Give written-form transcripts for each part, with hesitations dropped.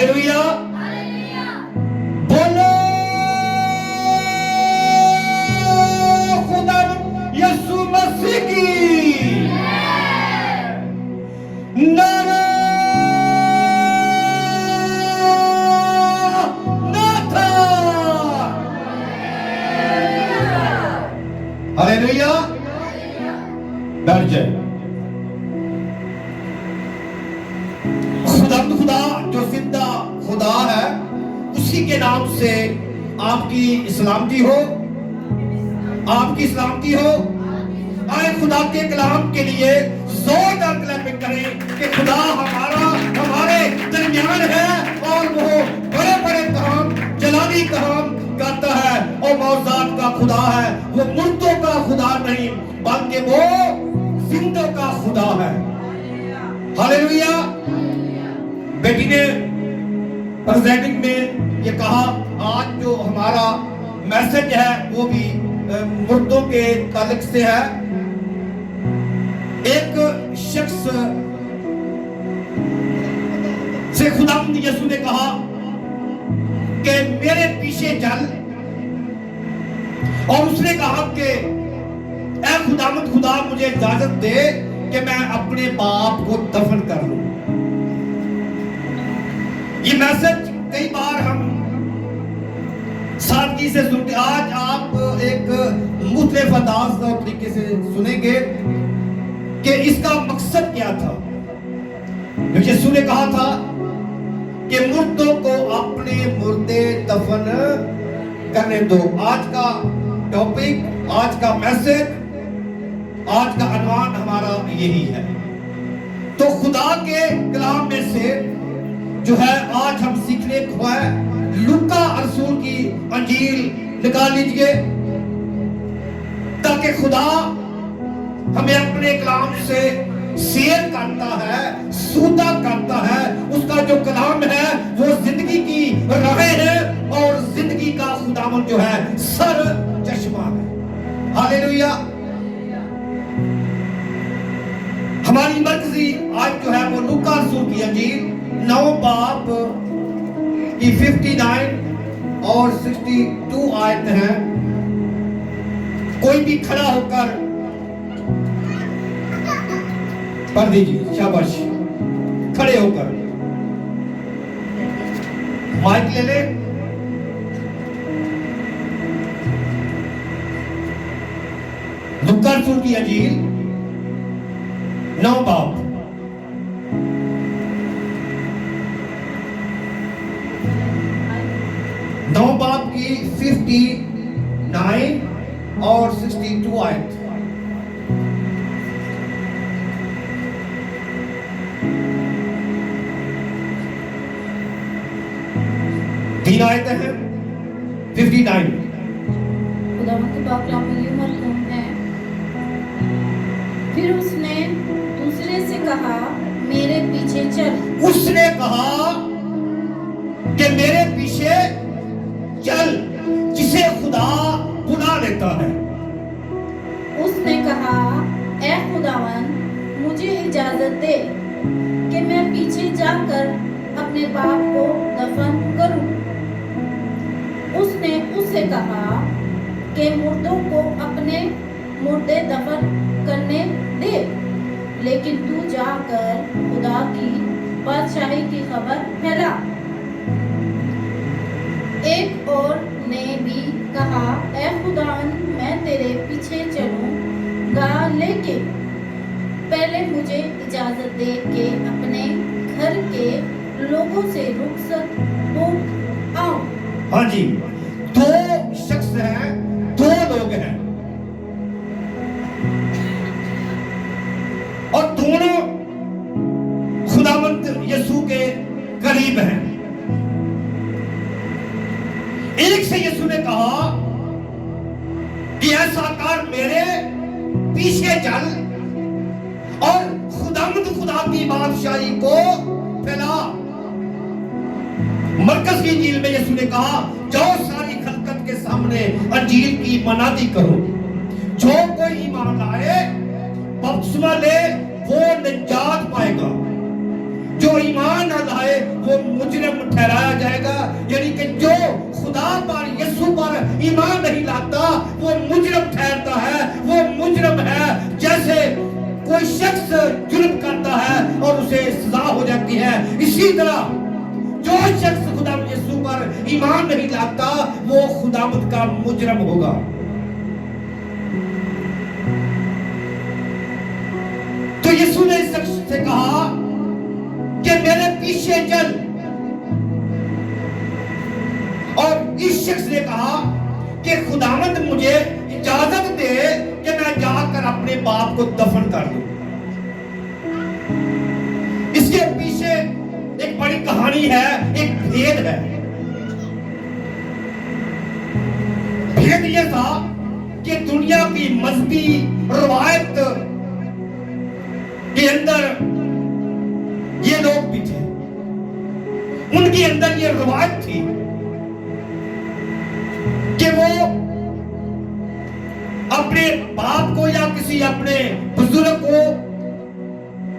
Hallelujah, बोलो खुदा यीशु मसीह की नारा नाथा। हालेलुया, बैठ जाए। खुदा जो जिंदा खुदा है, उसी के नाम से आपकी सलामती हो, आपकी सलामती हो। आए खुदा के कलाम के लिए जोरदार क्लैपिंग करें कि खुदा हमारा हमारे दरमियान है और वो बड़े बड़े काम, जलाली काम करता है और मौजूद का खुदा है। वो मुर्दों का खुदा नहीं बल्कि वो जिंदों का खुदा है। हालेलुया। बेटी ने प्रेजेंटिंग में ये कहा, आज जो हमारा मैसेज है वो भी मुर्दों के ताल्लुक से है। एक शख्स से खुदावंद यीशु ने कहा कि मेरे पीछे चल, और उसने कहा कि ऐ खुदावंद खुदा मुझे इजाजत दे कि मैं अपने बाप को दफन कर लूं। ये मैसेज कई बार हम सादगी से सुनते, आज आप एक मुख्तलिफ अंदाज और तरीके से सुनेंगे कि इसका मकसद क्या था। यीशु ने कहा था कि मुर्दों को अपने मुर्दे दफन करने दो। आज का टॉपिक, आज का मैसेज, आज का अनवान हमारा यही है। तो खुदा के कलाम में से जो है आज हम सीखने को है, लूका रसूल की अंजील निकाल लीजिए ताकि खुदा हमें अपने कलाम से शेयर करता है, सूदा करता है। उसका जो कलाम है वो जिंदगी की राहें है और जिंदगी का खुदावन जो है सर चश्मा है। हालेलुया। हमारी मर्कजी आज जो है वो लूका रसूल की अंजील 9 बाब की 59 और 62 आयत है। कोई भी खड़ा होकर पढ़ दीजिए, शाबाश। खड़े होकर माइक ले ले। लूका रसूल की अंजील 9 बाब की 59 और 62 आयत। तीन आयत है। 59 खुदावंद के पाक कलाम में ये मरकूम है। फिर उसने दूसरे से कहा, मेरे पीछे चल। उसने कहा कि मेरे पीछे चल, जिसे खुदा बुला लेता है। उसने कहा, ऐ खुदावन मुझे इजाजत दे कि मैं पीछे जाकर अपने बाप को दफन करूं। उसने उससे कहा कि मुर्दों को अपने मुर्दे दफन करने दे, लेकिन तू जाकर खुदा की बादशाही की खबर फैला। एक और ने भी कहा, ऐ खुदावन मैं तेरे पीछे चलूंगा, लेकिन पहले मुझे इजाजत दे के अपने घर के लोगों से रुखसत हो आऊं। हाँ जी, दो शख्स हैं, दो लोग हैं और दोनों खुदावंद यीशु के करीब हैं। एक से यीशु ने कहा कि ऐसा कर, मेरे पीछे चल और खुदा की बादशाही को फैला। मरकज की अंजील में यीशु ने कहा, जाओ सारी खलकत के सामने अंजील की मनादी करो। जो कोई ईमान लाए, बपतिस्मा ले, वो निजात पाएगा। जो ईमान न लाए वो वो मुजरिम ठहराया जाएगा। यानी कि जो खुदा पर, यीशु पर ईमान नहीं लाता वो मुजरिम ठहरता है, वो मुजरिम है। जैसे कोई शख्स जुर्म करता है और उसे सजा हो जाती है, इसी तरह जो शख्स खुदा यीशु पर ईमान नहीं लाता वो खुदावंद का मुजरिम होगा। तो यीशु ने इस शख्स से कहा कि मेरे पीछे चल, और इस शख्स ने कहा कि खुदावंद मुझे इजाजत दे कि मैं जाकर अपने बाप को दफन कर दूं। इसके पीछे एक बड़ी कहानी है, एक भेद है। भेद यह था कि दुनिया की मजहबी रवायत के अंदर ये लोग भी थे, उनके अंदर ये रवायत थी कि वो अपने बाप को या किसी अपने बुजुर्ग को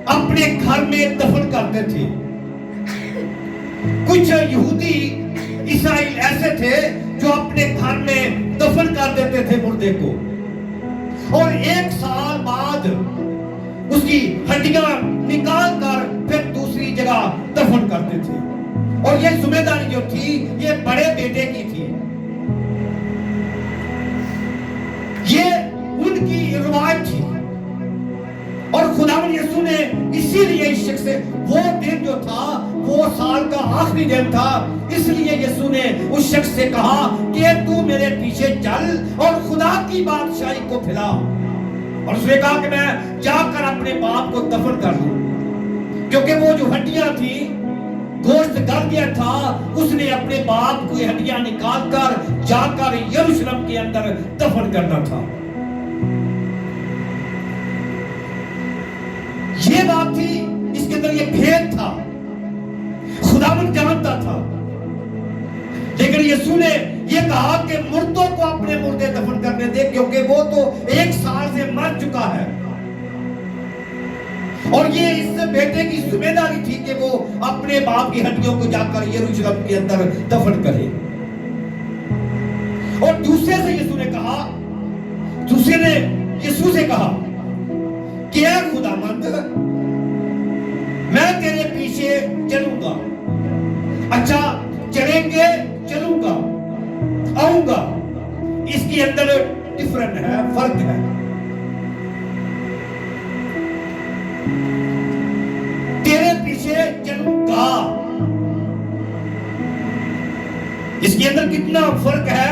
अपने घर में दफन करते थे। कुछ यहूदी इस्राएल ऐसे थे जो अपने घर में दफन कर देते थे मुर्दे को, और 1 साल बाद उसकी हड्डियां निकाल कर फिर दूसरी जगह दफन करते थे। और ये जिम्मेदारी जो थी ये बड़े बेटे की थी, ये उनकी रिवायत थी। और खुदावंद यीशु ने इसीलिए इस शख्स से, वो दिन जो था वो साल का आखिरी दिन था, इसलिए यीशु ने उस शख्स से कहा कि तू मेरे पीछे चल और खुदा की बादशाही को फैला। और उसने कहा कि मैं जाकर अपने बाप को दफन कर दूं, क्योंकि वो जो हड्डियां थी, गोश्त गल गया था, उसने अपने बाप की हड्डियां निकाल कर जाकर यरूशलेम के अंदर दफन करना था। ये बात थी, इसके अंदर ये भेद था, खुदावंद जानता था। लेकिन यीशु ने ये कहा कि मुर्दों को अपने मुर्दे दफन करने दे, क्योंकि वो तो 1 साल से मर चुका है। और ये इस बेटे की जिम्मेदारी थी कि वो अपने बाप की हड्डियों को जाकर यरूशलेम के अंदर दफन करे। और दूसरे से यीशु ने कहा, दूसरे ने यीशु से कहा कि ऐ खुदावंद, मैं तेरे पीछे चलूंगा। अच्छा, चलेंगे, चलूंगा, आऊंगा, इसके अंदर डिफरेंट है, फर्क है। तेरे पीछे चलूंगा, इसके अंदर कितना फर्क है,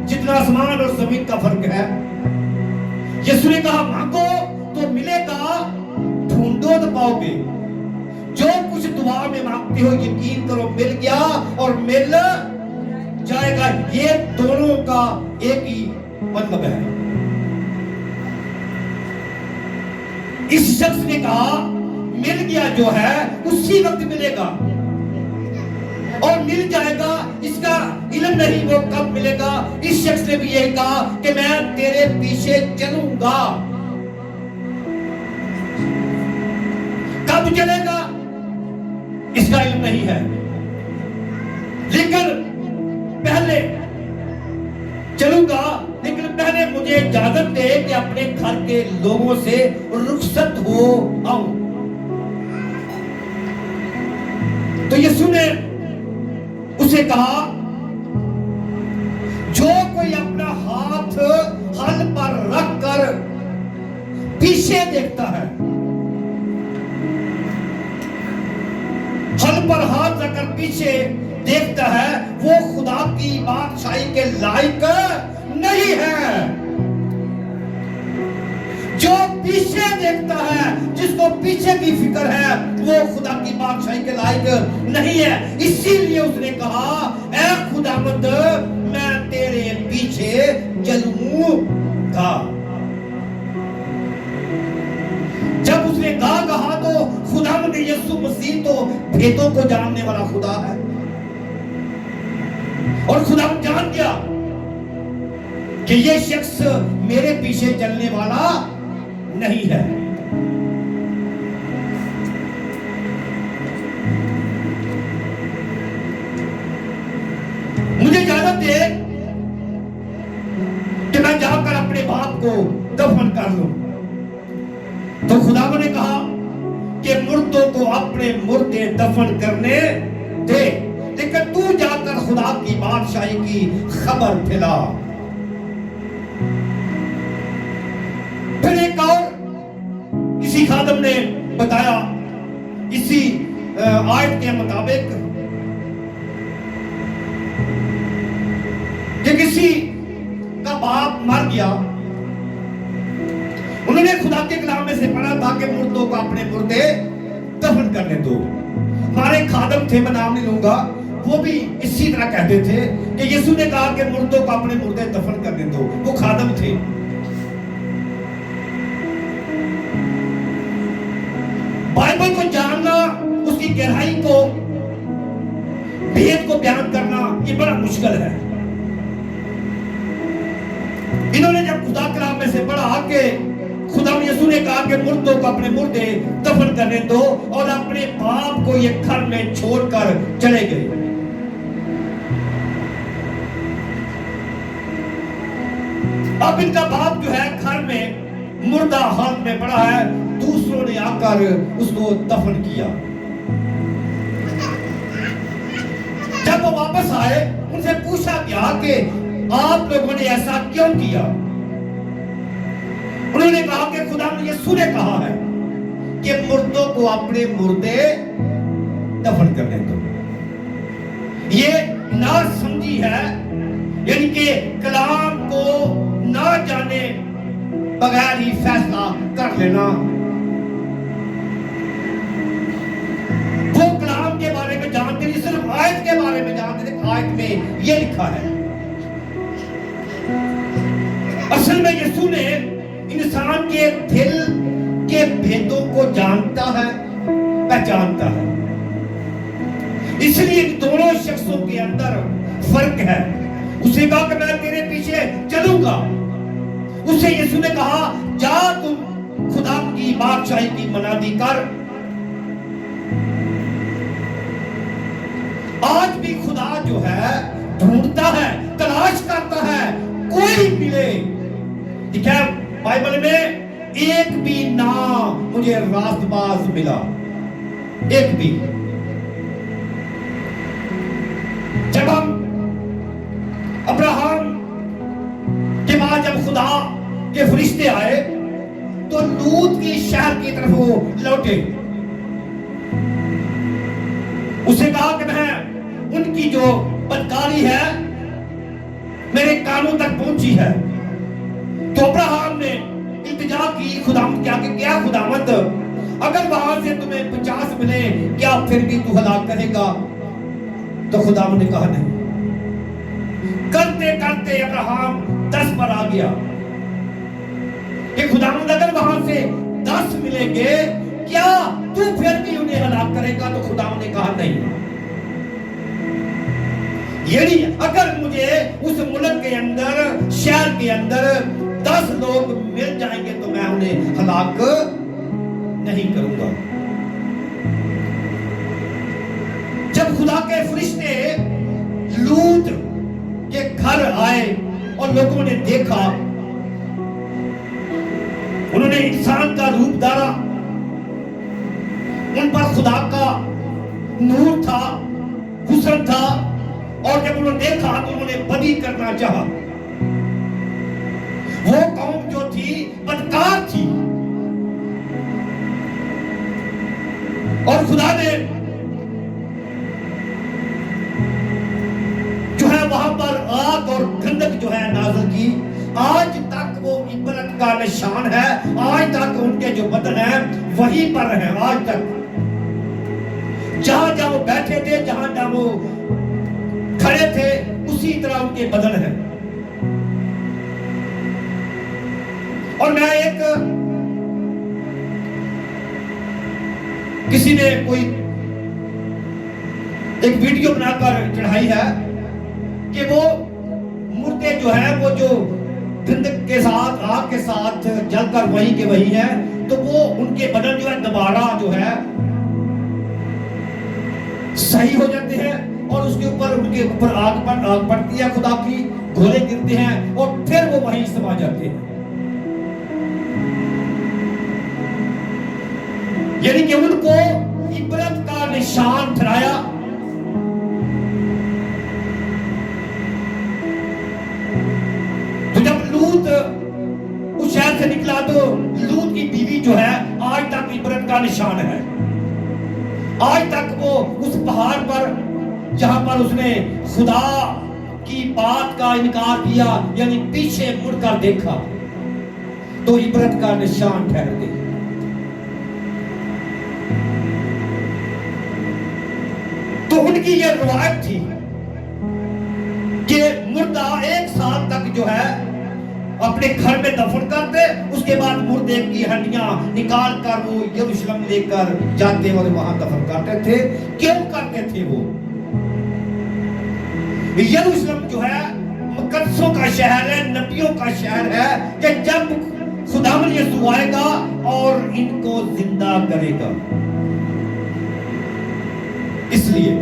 जितना आसमान और जमीन का फर्क है। यीशु ने कहा मांगो तो मिलेगा, ढूंढो तो पाओगे। जो कुछ दुआ में मांगते हो यकीन करो मिल गया और मिल जाएगा। ये दोनों का एक ही मतलब है। इस शख्स ने कहा मिल गया जो है उसी वक्त मिलेगा, और मिल जाएगा इसका इल्म नहीं वो कब मिलेगा। इस शख्स ने भी यही कहा कि मैं तेरे पीछे चलूंगा। कब चलेगा इसका इल्म नहीं है, लेकिन पहले चलूंगा, लेकिन पहले मुझे इजाजत दे कि अपने घर के लोगों से रुखसत हो आऊं। तो यीशु ने उसे कहा जो कोई अपना हाथ हल पर रख कर पीछे देखता है, हल पर हाथ रखकर पीछे देखता है, वो खुदा की बादशाही के लायक नहीं है। जो पीछे देखता है, जिसको पीछे की फिक्र है, वो खुदा की बादशाही के लायक नहीं है। इसीलिए उसने कहा ऐ खुदावंद, मैं तेरे पीछे चलूंगा। जब उसने कहा तो खुदावंद यीशु मसीह तो भेदों को जानने वाला खुदा है, और खुदा जान गया कि ये शख्स मेरे पीछे चलने वाला नहीं है। इजाजत दे कि मैं जाकर अपने बाप को दफन कर लूं। तो खुदा ने कहा कि मुर्दों को अपने मुर्दे दफन करने दे, लेकिन तू जाकर खुदा की बादशाही की खबर फैला। फिर एक और किसी खादम ने बताया इसी आयत के मुताबिक कि किसी का बाप मर गया, उन्होंने खुदा के कलाम में से पढ़ा था कि मुर्दों को अपने मुर्दे दफन करने दो। हमारे खादम थे, मैं नाम नहीं लूंगा, वो भी इसी तरह कहते थे कि यीशु ने कहा कि मुर्दों को अपने मुर्दे दफन करने दो। वो खादम थे। बाइबल को जानना, उसकी गहराई को, भेद को बयान करना ये बड़ा मुश्किल है। इन्होंने जब खुदा कलाम में से पढ़ा कि खुदा यीशु ने कहा कि मुर्दों को अपने मुर्दे दफन करने दो, और अपने बाप को ये घर में छोड़कर चले गए। अब इनका बाप जो है घर में मुर्दा हालत में पड़ा है, दूसरों ने आकर उसको दफन किया। जब वो वापस आए, उनसे पूछा गया कि आप लोगों ने ऐसा क्यों किया। उन्होंने कहा कि खुदा यीशु ने कहा है कि मुर्दों को अपने मुर्दे दफन करने दो। ये ना समझी है, यानी कि कलाम को ना जाने बगैर ही फैसला कर लेना। वो कलाम के बारे में जानते नहीं, सिर्फ आयत के बारे में जानते थे। आयत में ये लिखा है। असल में यीशु ने इंसान के दिल के भेदों को जानता है, पहचानता है। इसलिए इन दोनों शख्सों के अंदर फर्क है। उसे कहा कि मैं तेरे पीछे चलूंगा, उसे यीशु ने कहा जा तुम खुदा की बादशाही की मनादी कर। आज भी खुदा जो है ढूंढता है, तलाश करता है, कोई मिले। ठीक है, बाइबल में एक भी ना मुझे रास्तबाज मिला, एक भी। जब हम अब्राहम के बाद जब खुदा के फरिश्ते आए तो लूत की शहर की तरफ वो लौटे। उसे कहा कि मैं उनकी जो बदकारी है मेरे कानों तक पहुंची है। तो अब्राहम ने इल्तिजा की खुदावंद क्या खुदावंद, अगर वहां से तुम्हें 50 मिले क्या फिर भी तू हलाक करेगा? तो खुदावंद ने कहा नहीं। करते करते अब्राहम 10 पर आ गया कि खुदावंद अगर वहां से 10 मिलेंगे क्या तू फिर भी उन्हें हलाक करेगा? तो खुदावंद ने कहा नहीं। यानी अगर मुझे उस मुल्क के अंदर, शहर के अंदर 10 लोग मिल जाएंगे तो मैं उन्हें हलाक नहीं करूंगा। जब खुदा के फरिश्ते लूत के घर आए और लोगों ने देखा, उन्होंने इंसान का रूप धारा, उन पर खुदा का नूर था, हुस्न था, और जब उन्होंने देखा तो उन्होंने बदी करना चाहा। वो कौम जो थी बदकार थी, और खुदा ने जो है वहां पर आग और गंधक जो है नाज़िल की। आज तक वो इबरत का निशान है, आज तक उनके जो बदन है वहीं पर है। आज तक जहां जहां वो बैठे थे, जहां जहां वो खड़े थे, उसी तरह उनके बदन है। और मैं किसी ने कोई एक वीडियो बनाकर चढ़ाई है कि वो मुर्दे जो है वो जो गंधक के साथ, आग के साथ जलकर वही के वही है, तो वो उनके बदन जो है दोबारा जो है सही हो जाते हैं और उसके ऊपर उनके ऊपर आग पड़ती है खुदा की, घोड़े गिरते हैं और फिर वो वहीं समा जाते हैं। यानी कि उनको इबरत का निशान ठहराया। तो जब लूत उस शहर से निकला तो लूत की बीवी जो है आज तक इबरत का निशान है। आज तक वो उस पहाड़ पर जहां पर उसने खुदा की बात का इनकार किया, यानी पीछे मुड़कर देखा, तो इबरत का निशान ठहर गई। तो उनकी ये रवायत थी कि मुर्दा 1 साल तक जो है अपने घर में दफन करते, उसके बाद मुर्दे की हड्डियां निकाल कर वो यरूशलेम लेकर जाते और वहां दफन करते थे। क्यों करते थे? वो यरूशलेम जो है मुकद्दसों का शहर है, नबियों का शहर है, कि जब खुदावंद यीशु आएगा और इनको जिंदा करेगा। इसलिए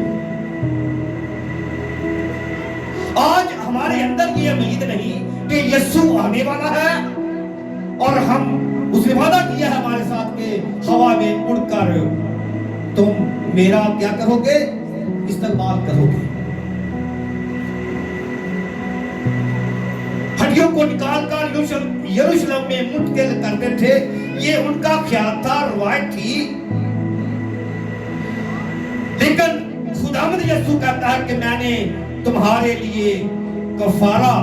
आज हमारे अंदर ये उम्मीद नहीं कि यीशु आने वाला है और हम उसने वादा किया है हमारे साथ के हवा में उड़कर तुम मेरा क्या करोगे? इस्तेमाल करोगे। हड्डियों को निकालकर यरूशलेम में मुंतकिल करते थे। ये उनका ख्याल था, रवायत थी। लेकिन खुदावंद यीशु कहता है कि मैंने तुम्हारे लिए कफारा,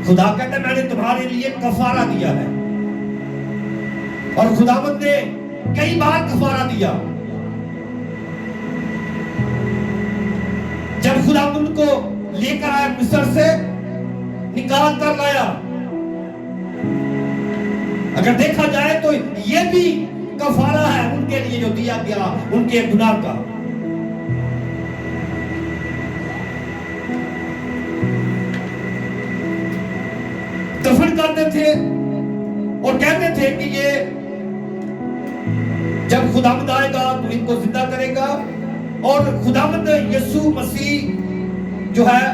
खुदा कहता है मैंने तुम्हारे लिए कफारा दिया है। और खुदावंद ने कई बार कफारा दिया। जब खुदावंद को लेकर आया, मिस्र से निकाल कर लाया, अगर देखा जाए तो ये भी कफारा है उनके लिए जो दिया गया उनके गुनाह का। दफन करते थे और कहते थे कि ये जब खुदावंद आएगा तो इनको जिंदा करेगा। और खुदावंद यीशु मसीह जो है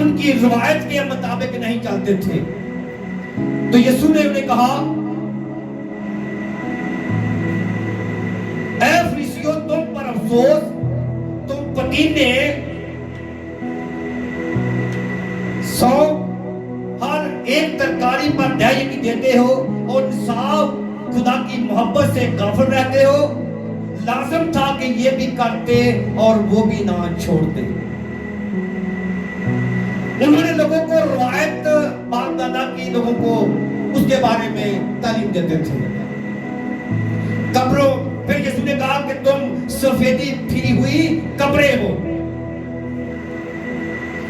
उनकी रवायत के मुताबिक नहीं चलते थे। तो यीशु ने उन्हें कहा, ऐ फरीसियों, तुम पर अफसोस, तुम पकीने सौ हर एक तरकारी पर दया भी देते हो और इंसाफ खुदा की मोहब्बत से गाफिल रहते हो। लाजम था कि ये भी करते और वो भी ना छोड़ते। उन्होंने लोगों को रवायत, बाप दादा की लोगों को उसके बारे में तालीम देते थे। कब्रों, फिर यीशु ने कहा कि तुम सफेदी फिरी हुई कब्रें हो,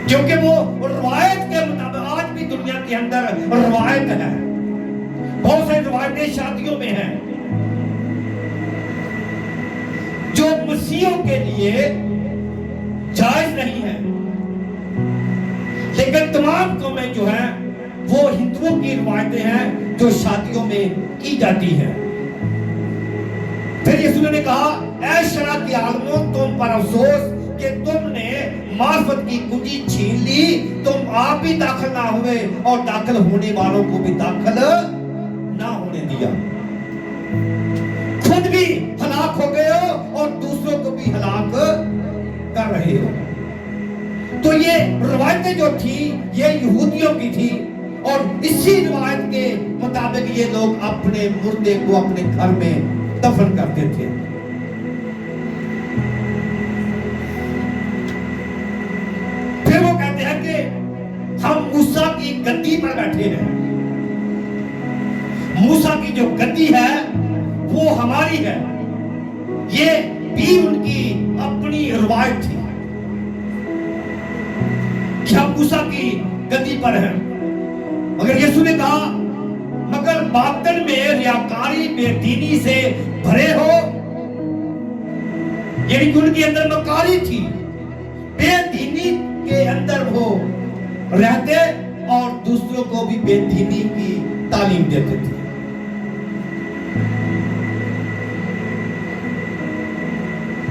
क्योंकि वो रवायत के मुताबिक आज भी दुनिया के अंदर रवायत है। बहुत सारी रवायतें शादियों में हैं जो मसीहों के लिए जायज नहीं है, लेकिन तमाम कौमें जो हैं वो हिंदुओं की रवायतें हैं जो शादियों में की जाती हैं। फिर यीशु ने कहा, ऐ शराब के आलमों, तुम पर अफसोस कि तुमने मार्फत की कुंजी छीन ली। तुम आप भी दाखिल ना हुए और दाखिल होने वालों को भी दाखिल ना होने दिया। खुद भी हलाक हो गए हो और दूसरों को भी हलाक कर रहे हो। तो ये रवायतें जो थी ये यहूदियों की थी और इसी रवायत के मुताबिक ये लोग अपने मुर्दे को अपने घर में दफन करते थे। फिर वो कहते हैं कि हम मूसा की गद्दी पर बैठे हैं। मूसा की जो गद्दी है वो हमारी है। ये भी उनकी अपनी रवायत थी कि हम मूसा की गद्दी पर हैं। मगर यीशु ने कहा, मगर बातन में रियाकारी बेदीनी से भरे हो। यानी कि उनके अंदर मकारी थी, बेदीनी के अंदर वो रहते और दूसरों को भी बेदीनी की तालीम देते थे।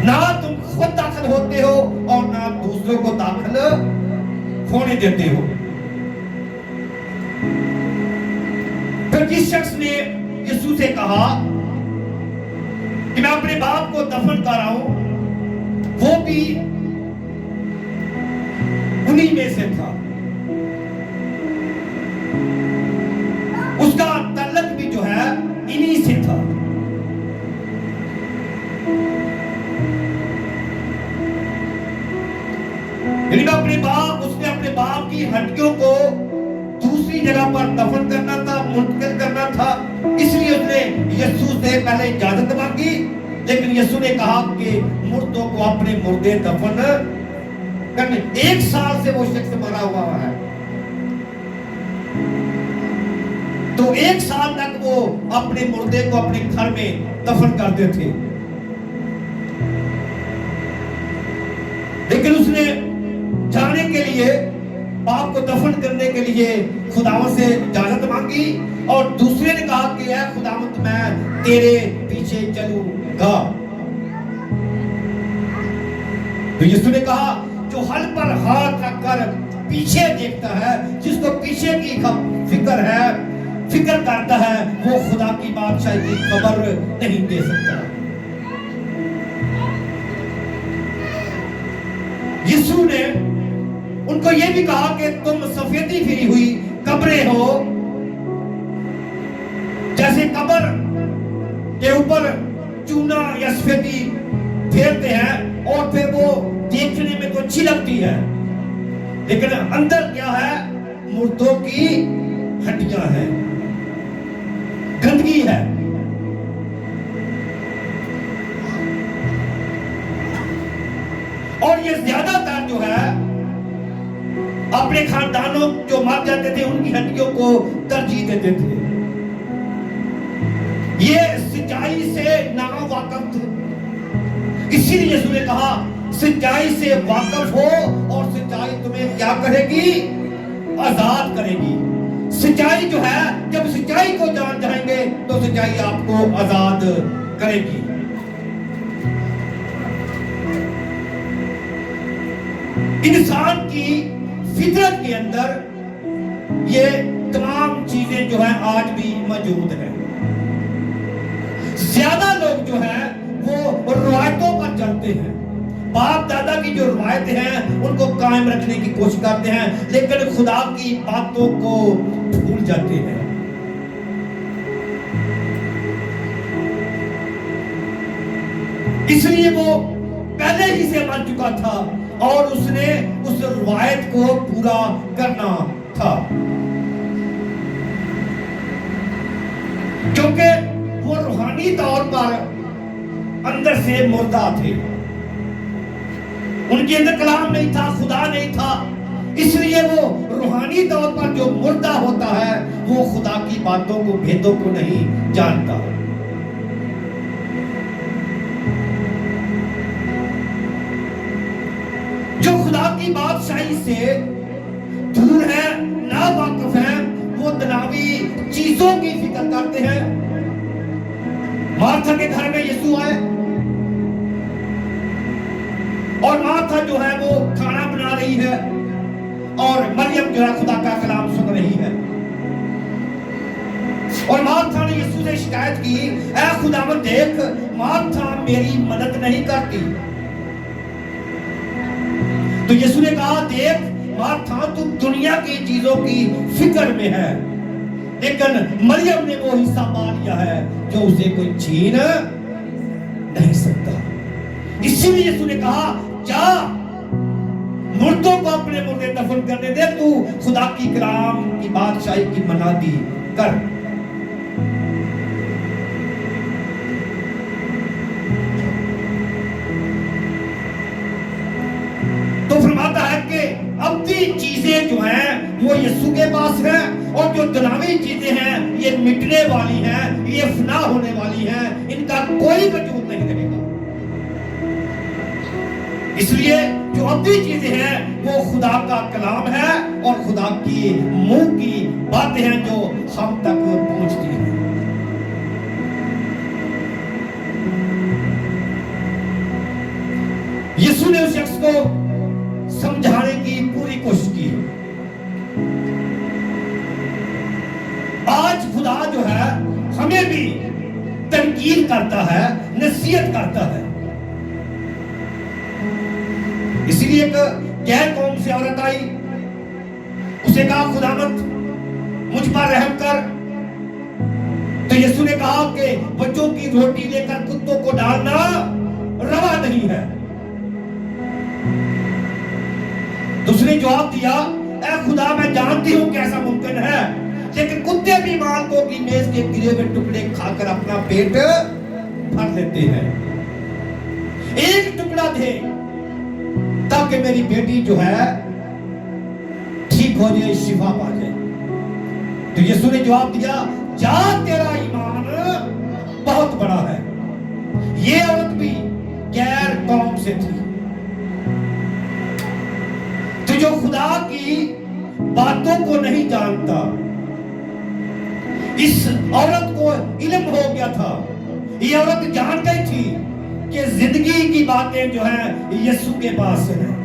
ना तुम खुद दाखिल होते हो और ना दूसरों को दाखिल होने देते हो। फिर जिस शख्स ने यीशु से कहा कि मैं अपने बाप को दफन कर रहा हूं, वो भी उन्हीं में से था। उसका तल्लक भी जो है इन्हीं से था। उसने अपने बाप की हड्डियों को दूसरी जगह पर दफन करना था, मुंतकिल करना था। इसलिए उसने यीशु से पहले इजाजत मांगी, लेकिन यीशु ने कहा कि मुर्दों को अपने मुर्दे दफन करने। 1 साल से वो शख्स मरा हुआ है, तो 1 साल तक वो अपने मुर्दे को अपने घर में दफन करते थे। लेकिन उसने जाने के लिए, बाप को दफन करने के लिए खुदावंत से इजाजत मांगी, और दूसरे ने कहा कि ऐ खुदावंत मैं तेरे पीछे चलूंगा। तो यीशु ने कहा जो हल पर हाथ रखकर पीछे देखता है, जिसको पीछे की फिक्र करता है, वो खुदा की बादशाही की खबर नहीं दे सकता। यीशु ने उनको यह भी कहा कि तुम सफेदी फिरी हुई कब्रें हो, जैसे कब्र के ऊपर चूना या सफेदी फेरते हैं और फिर वो देखने में तो अच्छी लगती है, लेकिन अंदर क्या है? मुर्दों की हड्डियां हैं, गंदगी है। और ये ज्यादातर जो है अपने खानदानों जो मर जाते थे उनकी हड्डियों को तरजीह देते थे। ये सच्चाई से नावाकिफ थे। इसीलिए यीशु ने कहा सच्चाई से वाकिफ हो और सच्चाई तुम्हें क्या करेगी? आजाद करेगी। सच्चाई जो है, जब सच्चाई को जान जाएंगे तो सच्चाई आपको आजाद करेगी। इंसान की फितरत के अंदर ये तमाम चीजें जो है आज भी मौजूद है। ज्यादा लोग जो है वो रवायतों पर चलते हैं, बाप दादा की जो रवायतें हैं उनको कायम रखने की कोशिश करते हैं, लेकिन खुदा की बातों को भूल जाते हैं। इसलिए वो पहले ही से मर चुका था और उसने उस रवायत को पूरा करना था, क्योंकि वो रूहानी तौर पर अंदर से मुर्दा थे। उनके अंदर कलाम नहीं था, खुदा नहीं था। इसलिए वो रूहानी तौर पर जो मुर्दा होता है वो खुदा की बातों को, भेदों को नहीं जानता। जो खुदा की बादशाही से दूर है, नावाकिफ है, वो दुनियावी चीजों की फिक्र करते हैं। मार्था के घर में यीशु आए और मार्था जो है वो खाना बना रही है और मरियम जो है खुदा का कलाम सुन रही है। और मार्था ने यीशु से शिकायत की, ऐ खुदावंद देख, मार्था मेरी मदद नहीं करती। तो यीशु ने कहा, देख मार्था तू दुनिया की चीजों की फिक्र में है, लेकिन मरियम ने वो हिस्सा पा लिया है जो उसे कोई छीन नहीं सकता। इसीलिए यीशु ने कहा, जा मुर्दों को अपने मुर्दे दफन करने दे, तू खुदा की कलाम की बादशाही की मनादी कर। तो फरमाता है कि अब्दी चीजें जो हैं वो यीशु के पास है, और जो दुनियावी चीजें हैं ये मिटने वाली हैं, ये फना होने वाली हैं, इनका कोई वजूद नहीं रहेगा। इसलिए जो अब्दी चीजें हैं वो खुदा का कलाम है और खुदा की मुंह की बातें हैं जो हम तक पहुंचती हैं। यीशु ने उस शख्स को समझाने की पूरी कोशिश की। आज खुदा जो है हमें भी तनकीद करता है, नसीहत करता है। इसीलिए एक गैर कौम से औरत आई, उसे कहा खुदावंद मुझ पर रहम कर। तो यीशु ने कहा कि बच्चों की रोटी लेकर कुत्तों को डालना रवा नहीं है। तो उसने जवाब दिया, ऐ खुदा मैं जानती हूं कि ऐसा मुमकिन है, लेकिन कुत्ते भी मालिकों की मेज के गिरे हुए टुकड़े खाकर अपना पेट भर लेते हैं। एक टुकड़ा दे ताकि मेरी बेटी जो है ठीक हो जाए, शिफा पा जाए। तो यीशु ने जवाब दिया, जा तेरा ईमान बहुत बड़ा है। ये औरत भी गैर कौम से थी। तो जो खुदा की बातों को नहीं जानता, इस औरत को इल्म हो गया था। ये औरत जान गई थी कि जिंदगी की बातें जो है यीशु के पास है।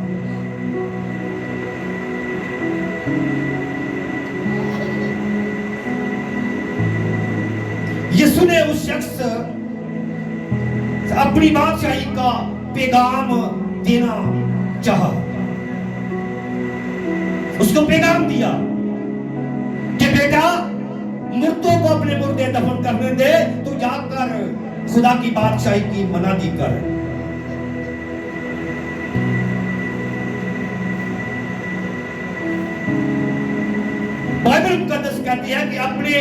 यीशु ने उस शख्स अपनी बादशाही का पैगाम देना चाहा। उसको पैगाम दिया कि बेटा मुर्दों को अपने मुर्दे दफन करने दे, तू जाकर खुदा की बादशाही की मनादी कर। बाइबल मुकद्दस कहती है कि अपने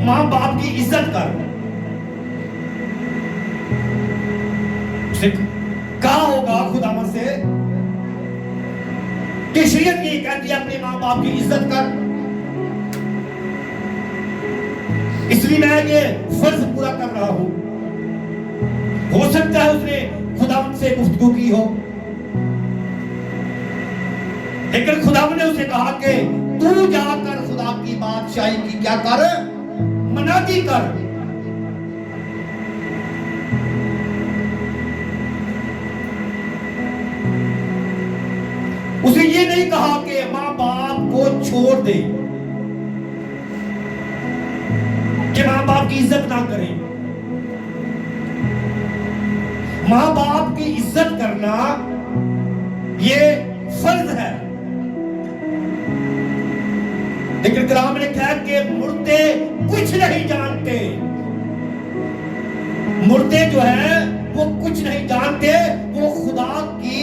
मां बाप की इज्जत कर। उसे कहा होगा खुदावन से कि शरीयत ये कहती है अपने मां बाप की इज्जत कर। इसलिए मैं ये फर्ज पूरा कर रहा हूं। हो सकता है उसने खुदावन से गुफ्तगू की हो, लेकिन खुदावन ने उसे कहा कि तू जाकर खुदा की बादशाही की क्या कर, मनादी कर। उसे ये नहीं कहा कि मां बाप को छोड़ दे, कि मां बाप की इज्जत ना करें। मां बाप की इज्जत करना ये फर्ज है। लेकिन कलाम ने कहा कि मुर्दे कुछ नहीं जानते। मुर्दे जो है वो कुछ नहीं जानते, वो खुदा की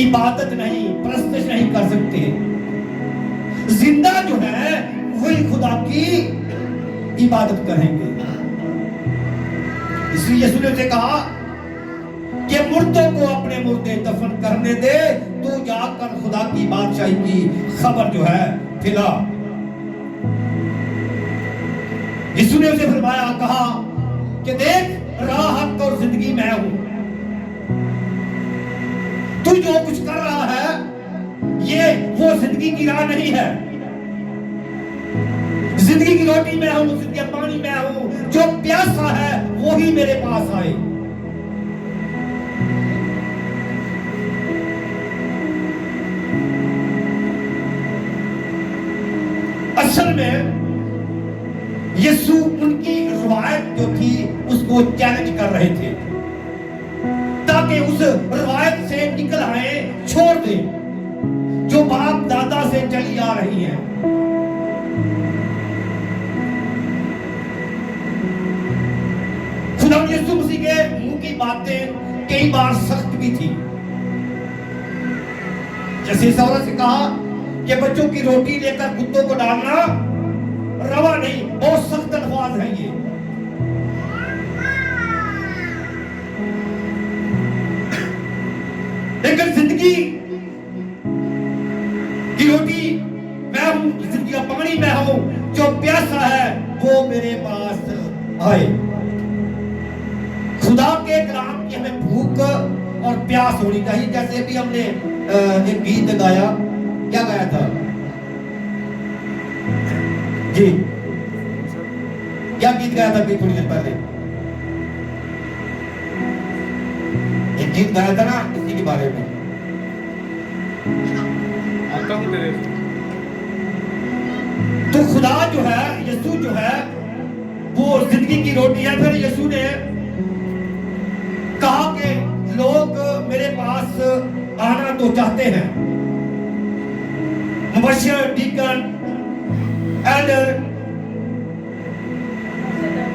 इबादत नहीं, परस्तिश नहीं कर सकते। जिंदा जो है वही खुदा की इबादत करेंगे। इसलिए यीशु ने उसे कहा कि मुर्दों को अपने मुर्दे दफन करने दे, तो जाकर खुदा की बादशाही की खबर जो है फैला। यीशु ने उसे फरमाया, कहा कि देख राह, हक और जिंदगी मैं हूं। तू जो कुछ कर रहा है ये वो जिंदगी की राह नहीं है। जिंदगी की रोटी मैं हूं, जिंदगी का पानी मैं हूं। जो प्यासा है वो ही मेरे पास आए। असल में यीशु उनकी रवायत जो थी उसको चैलेंज कर रहे थे, ताकि उस रवायत से निकल आए, छोड़ दे जो बाप दादा से चली आ रही है। खुदा यीशु मसीह के मुंह की बातें कई बार सख्त भी थी। जैसे इस औरत से कहा कि बच्चों की रोटी लेकर कुत्तों को डालना रवा नहीं, बहुत सख्त अल्फाज है ये। लेकिन जिंदगी की रोटी मैं हूं, जिंदगी का पानी मैं हूं। जो प्यासा है वो मेरे पास आए। खुदा के कलाम की हमें भूख और प्यास होनी चाहिए। जैसे अभी हमने एक गीत गाया, क्या गाया था जी, क्या गीत गाया था अभी थोड़ी देर पहले? एक गीत गाया था ना इसी के बारे में। आता हूँ तेरे तो खुदा जो है, यीशु जो है वो जिंदगी की रोटी है। फिर यीशु ने कहा कि लोग मेरे पास आना तो चाहते हैं, मुबश्शिर, डीकन, एल्डर,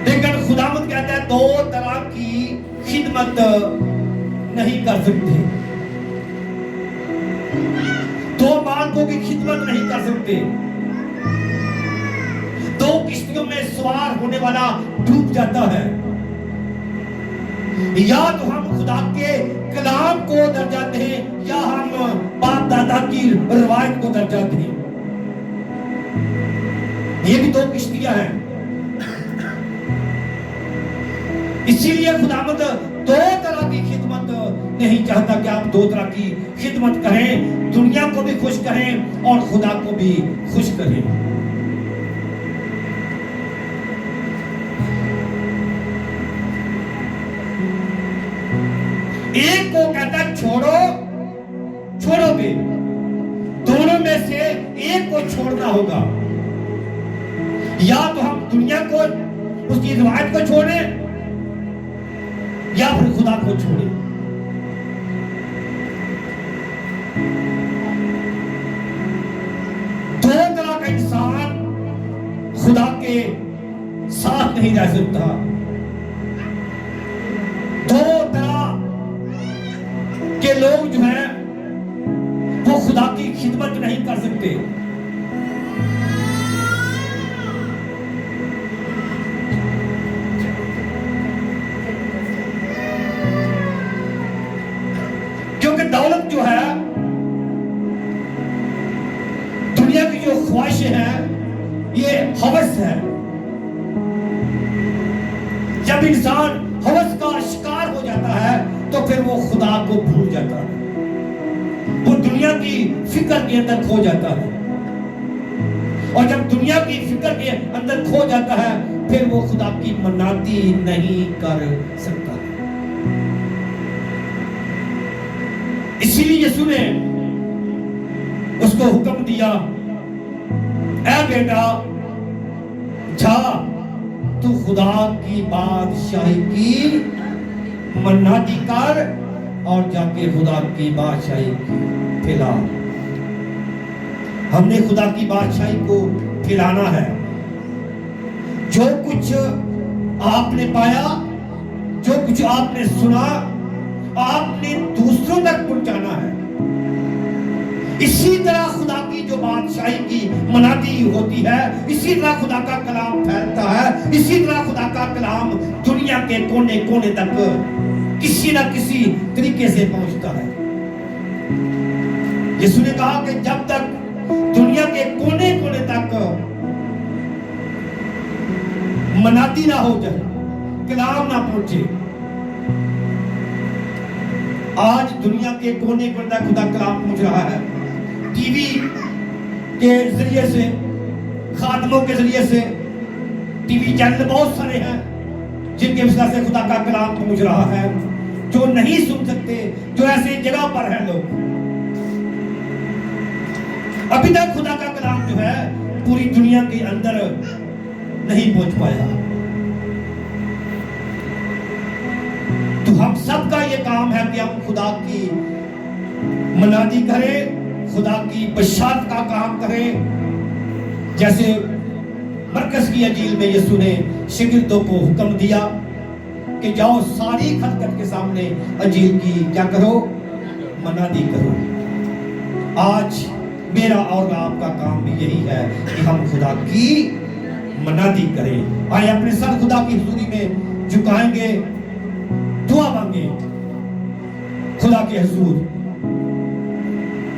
लेकिन खुदावंद कहता है दो तरह की खिदमत नहीं कर सकते, दो मार्गों की खिदमत नहीं कर सकते। दो किश्तियों में सवार होने वाला डूब जाता है। या तो हम खुदा के कलाम को दर्जा दें या हम बाप दादा की रवायत को दर्जा दें। ये भी दो किश्तियां हैं। इसीलिए खुदावंद दो तरह की खिदमत नहीं चाहता कि आप दो तरह की खिदमत करें, दुनिया को भी खुश करें और खुदा को भी खुश करें। एक को कहता है छोड़ोगे, दोनों में से एक को छोड़ना होगा। या तो हम दुनिया को, उसकी रिवायत को छोड़ें या फिर खुदा को छोड़ें। दो तरह का इंसान खुदा के साथ नहीं रह सकता। दो तरह के लोग जो हैं वो खुदा की खिदमत नहीं कर सकते। क्योंकि दौलत जो है, दुनिया की जो ख्वाहिशें हैं, ये हवस है। जब इंसान हवस का शिकार हो जाता है तो फिर वो खुदा को भूल जाता है, वो दुनिया की फिक्र के अंदर खो जाता है। और जब दुनिया की फिक्र के अंदर खो जाता है फिर वो खुदा की मनाती नहीं कर सकता। इसीलिए यीशु ने उसको हुक्म दिया, ऐ बेटा जा, तू खुदा की बादशाही की मन्नाती कर और जाके खुदा की बादशाही फैला। हमने खुदा की बादशाही को फैलाना है। जो कुछ आपने पाया, जो कुछ आपने सुना, आपने दूसरों तक पहुंचाना है। इसी तरह खुदा की जो बादशाही की मनाती होती है, इसी तरह खुदा का कलाम फैलता है, इसी तरह खुदा का कलाम दुनिया के कोने कोने तक किसी ना किसी तरीके से पहुंचता है। यीशु ने कहा कि जब तक दुनिया के कोने कोने तक मनाती ना हो जाए, कलाम ना पहुंचे। आज दुनिया के कोने कोने तक खुदा कलाम पहुंच रहा है। टीवी के जरिए से, खादमों के जरिए से, टीवी चैनल बहुत सारे हैं जिनके वजह से खुदा का कलाम पहुंच रहा है। जो नहीं सुन सकते, जो ऐसे जगह पर हैं लोग, अभी तक खुदा का कलाम जो है पूरी दुनिया के अंदर नहीं पहुंच पाया। तो हम सबका ये काम है कि हम खुदा की मनादी करें, खुदा की बशारत का काम करें। जैसे मरकज की अंजील में यीशु ने शागिर्दों को हुक्म दिया कि जाओ सारी खलकत के सामने अंजील की क्या करो, मनादी करो। आज मेरा और आपका काम भी यही है कि हम खुदा की मनादी करें। आए अपने सर खुदा की हुजूरी में झुकाएंगे, दुआ मांगे खुदा के हुजूर।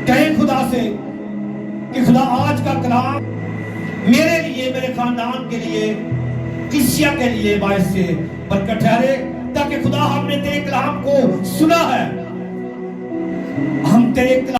कहें खुदा से कि खुदा आज का कलाम मेरे लिए, मेरे खानदान के लिए, किसिया के लिए बायस से बरकत ठहरे, ताकि खुदा हमने तेरे कलाम को सुना है, हम तेरे